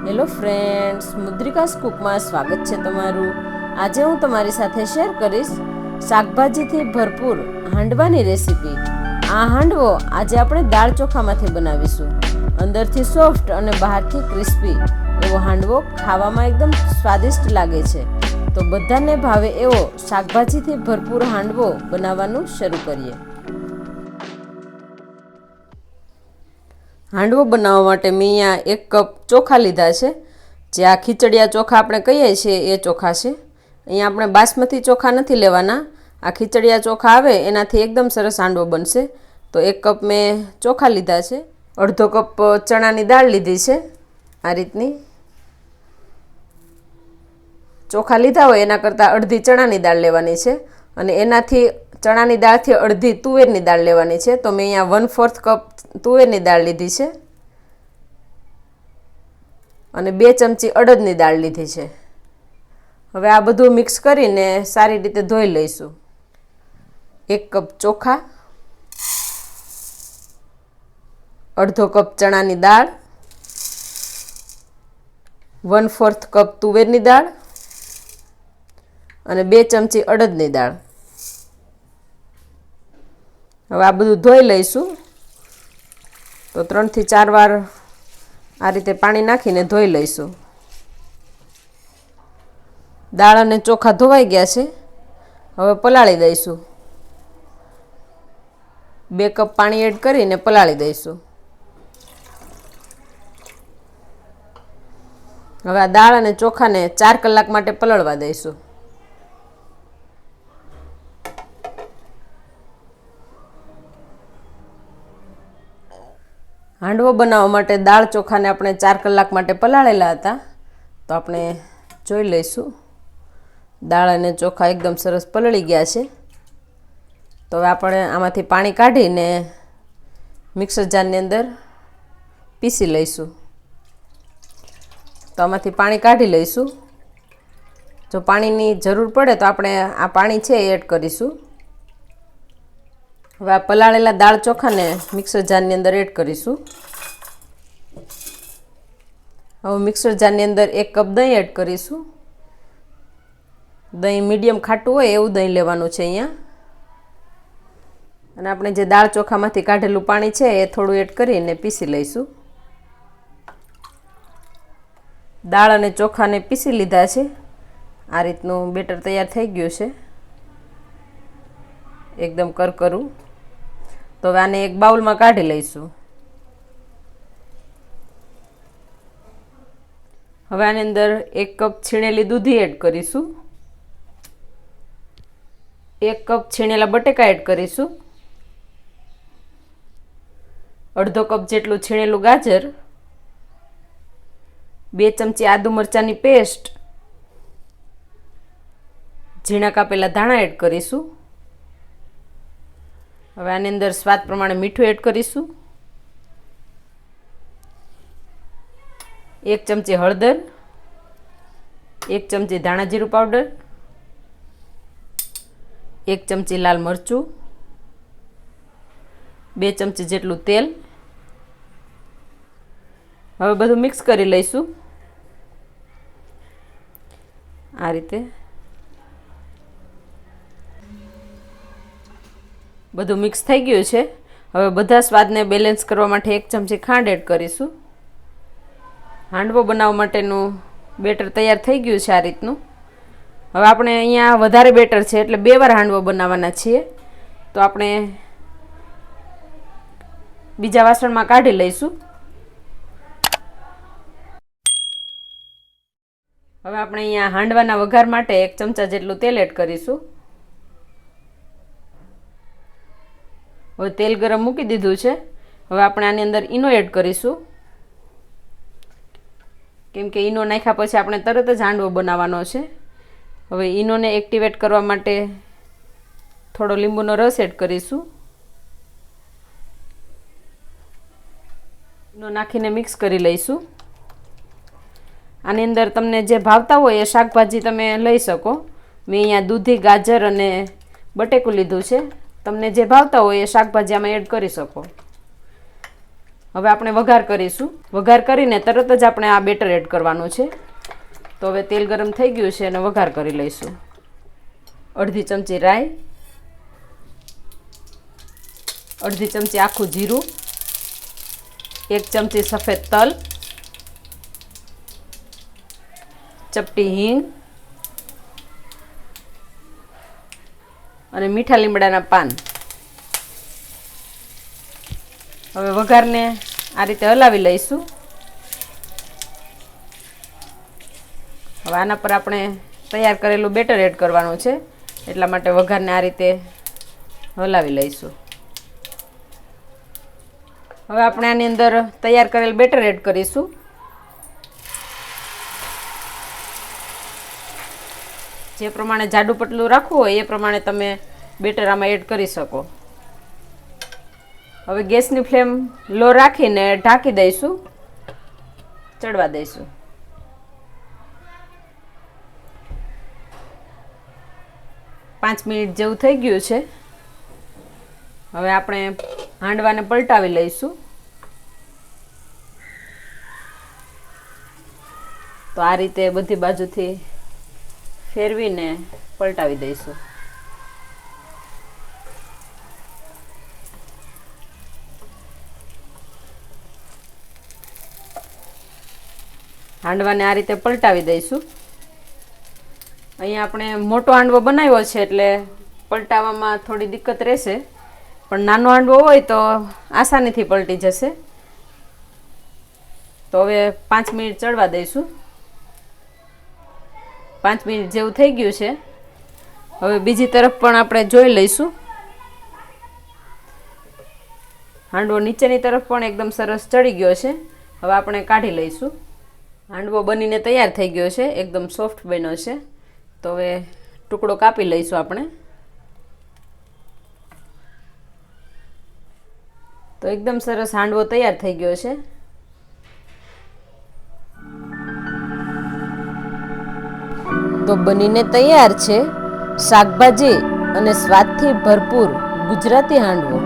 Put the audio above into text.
Hello friends, મુદ્રિકાસ કુકમાં સ્વાગત છે તમારું। આજે હું તમારી સાથે શેર કરીશ શાકભાજીથી ભરપૂર હાંડવાની રેસીપી। આ હાંડવો આજે આપણે દાળ ચોખામાંથી બનાવીશું। અંદરથી સોફ્ટ અને બહારથી ક્રિસ્પી એવો હાંડવો ખાવામાં એકદમ સ્વાદિષ્ટ લાગે છે। તો બધાને ભાવે એવો શાકભાજીથી ભરપૂર હાંડવો બનાવવાનું શરૂ કરીએ। હાંડવો બનાવવા માટે મેં અહીંયા 1 કપ ચોખા લીધા છે, જે આ ખીચડિયા ચોખા આપણે કહીએ છીએ એ ચોખા છે। અહીંયા આપણે બાસમતી ચોખા નથી લેવાના, આ ખીચડિયા ચોખા આવે એનાથી એકદમ સરસ હાંડવો બનશે। તો 1 કપ મેં ચોખા લીધા છે, અડધો કપ ચણાની દાળ લીધી છે। આ રીતની ચોખા લીધા હોય એના કરતાં અડધી ચણાની દાળ લેવાની છે, અને એનાથી ચણાની દાળથી અડધી તુવેરની દાળ લેવાની છે। તો મેં અહીંયા 1/4 કપ તુવેરની દાળ લીધી છે અને 2 ચમચી અડદની દાળ લીધી છે। હવે આ બધું મિક્સ કરીને સારી રીતે ધોઈ લઈશું। 1 કપ ચોખા, અડધો કપ ચણાની દાળ, 1/4 કપ તુવેરની દાળ અને 2 ચમચી અડદની દાળ। હવે આ બધું ધોઈ લઈશું। તો 3 થી 4 વાર આ રીતે પાણી નાખીને ધોઈ લઈશું। દાળ અને ચોખા ધોવાઈ ગયા છે, હવે પલાળી દઈશું। 2 કપ પાણી એડ કરીને પલાળી દઈશું। હવે આ દાળ અને ચોખાને 4 કલાક માટે પલળવા દઈશું। હાંડવો બનાવવા માટે દાળ ચોખાને આપણે 4 કલાક માટે પલાળેલા હતા। તો આપણે જોઈ લઈશું, દાળ અને ચોખા એકદમ સરસ પલળી ગયા છે। તો હવે આપણે આમાંથી પાણી કાઢીને મિક્સર જારની અંદર પીસી લઈશું। તો આમાંથી પાણી કાઢી લઈશું। જો પાણીની જરૂર પડે તો આપણે આ પાણી છે એ એડ કરીશું। હવે આ પલાળેલા દાળ ચોખાને મિક્સર જારની અંદર એડ કરીશું। હવે મિક્સર જારની અંદર 1 કપ દહીં એડ કરીશું। દહીં મીડિયમ ખાટું હોય એવું દહીં લેવાનું છે અહીંયા। અને આપણે જે દાળ ચોખામાંથી કાઢેલું પાણી છે એ થોડું એડ કરીને પીસી લઈશું। દાળ અને ચોખાને પીસી લીધા છે, આ રીતનું બેટર તૈયાર થઈ ગયું છે, એકદમ કરકરું। તો હવે આને એક બાઉલમાં કાઢી લઈશું। હવે આની અંદર 1 કપ છીણેલી દૂધી એડ કરીશું, 1 કપ છીણેલા બટેકા એડ કરીશું, અડધો કપ જેટલું છીણેલું ગાજર, 2 ચમચી આદુ મરચાંની પેસ્ટ, ઝીણા કાપેલા ધાણા એડ કરીશું। હવે આની અંદર સ્વાદ પ્રમાણે મીઠું એડ કરીશું, 1 ચમચી હળદર, 1 ચમચી ધાણા જીરું પાવડર, 1 ચમચી લાલ મરચું, 2 ચમચી જેટલું તેલ। હવે બધું મિક્સ કરી લઈશું આ રીતે। બધું મિક્સ થઈ ગયું છે। હવે બધા સ્વાદને બેલેન્સ કરવા માટે 1 ચમચી ખાંડ એડ કરીશું। હાંડવો બનાવવા માટેનું બેટર તૈયાર થઈ ગયું છે આ રીતનું। હવે આપણે અહીંયા વધારે બેટર છે એટલે 2 વાર હાંડવો બનાવવાના છીએ। તો આપણે બીજા વાસણમાં કાઢી લઈશું। હવે આપણે અહીંયા હાંડવાના વઘાર માટે 1 ચમચા જેટલું તેલ એડ કરીશું। હવે તેલ ગરમ મૂકી દીધું છે। હવે આપણે આની અંદર ઈનો એડ કરીશું, કેમ કે ઈનો નાખ્યા પછી આપણે તરત જ હાંડવો બનાવવાનો છે। હવે ઈનોને એક્ટિવેટ કરવા માટે થોડો લીંબુનો રસ એડ કરીશું। ઈનો નાખીને મિક્સ કરી લઈશું। આની અંદર તમને જે ભાવતા હોય એ શાકભાજી તમે લઈ શકો। મેં અહીંયા દૂધી, ગાજર અને બટેકું લીધું છે, તમને જે ભાવતા હોય એ શાકભાજી આમાં એડ કરી શકો। હવે આપણે વઘાર કરીશું. વઘાર કરીને તરત જ આપણે આ બેટર એડ કરવાનું છે. તો હવે તેલ ગરમ થઈ ગયું છે અને વઘાર કરી લઈશું. અડધી ચમચી રાઈ, અડધી ચમચી આખું જીરું, 1 ચમચી સફેદ તલ, ચપટી હિંગ અને મીઠા લીમડાના પાન. હવે વઘારને આ રીતે હલાવી લઈશું. હવે આના પર આપણે તૈયાર કરેલું બેટર એડ કરવાનું છે, એટલા માટે વઘારને આ રીતે હલાવી લઈશું. હવે આપણે આની અંદર તૈયાર કરેલ બેટર એડ કરીશું. જે પ્રમાણે જાડું પતલું રાખવું હોય એ પ્રમાણે તમે બેટર આમાં એડ કરી શકો. હવે ગેસની ફ્લેમ લો રાખીને ઢાંકી દઈશું, ચડવા દઈશું. પાંચ મિનિટ જેવું થઈ ગયું છે. હવે આપણે હાંડવાને પલટાવી લઈશું. તો આ રીતે બધી બાજુથી ફેરવીને પલટાવી દઈશું. હાંડવાને આ રીતે પલટાવી દઈશું. અહીંયા આપણે મોટો હાંડવો બનાવ્યો છે એટલે પલટાવવામાં થોડી દિક્કત રહેશે, પણ નાનો હાંડવો હોય તો આસાનીથી પલટી જશે. તો હવે 5 મિનિટ ચડવા દઈશું. 5 મિનિટ જેવું થઈ ગયું છે. હવે બીજી તરફ પણ આપણે જોઈ લઈશું. હાંડવો નીચેની તરફ પણ એકદમ સરસ ચડી ગયો છે. હવે આપણે કાઢી લઈશું. હાંડવો બનીને તૈયાર થઈ ગયો છે, એકદમ સોફ્ટ બન્યો છે. તો હવે ટુકડો કાપી લઈશું આપણે. તો એકદમ સરસ હાંડવો તૈયાર થઈ ગયો છે. તો બનીને તૈયાર છે શાકભાજી અને સ્વાદથી ભરપૂર ગુજરાતી હાંડવો.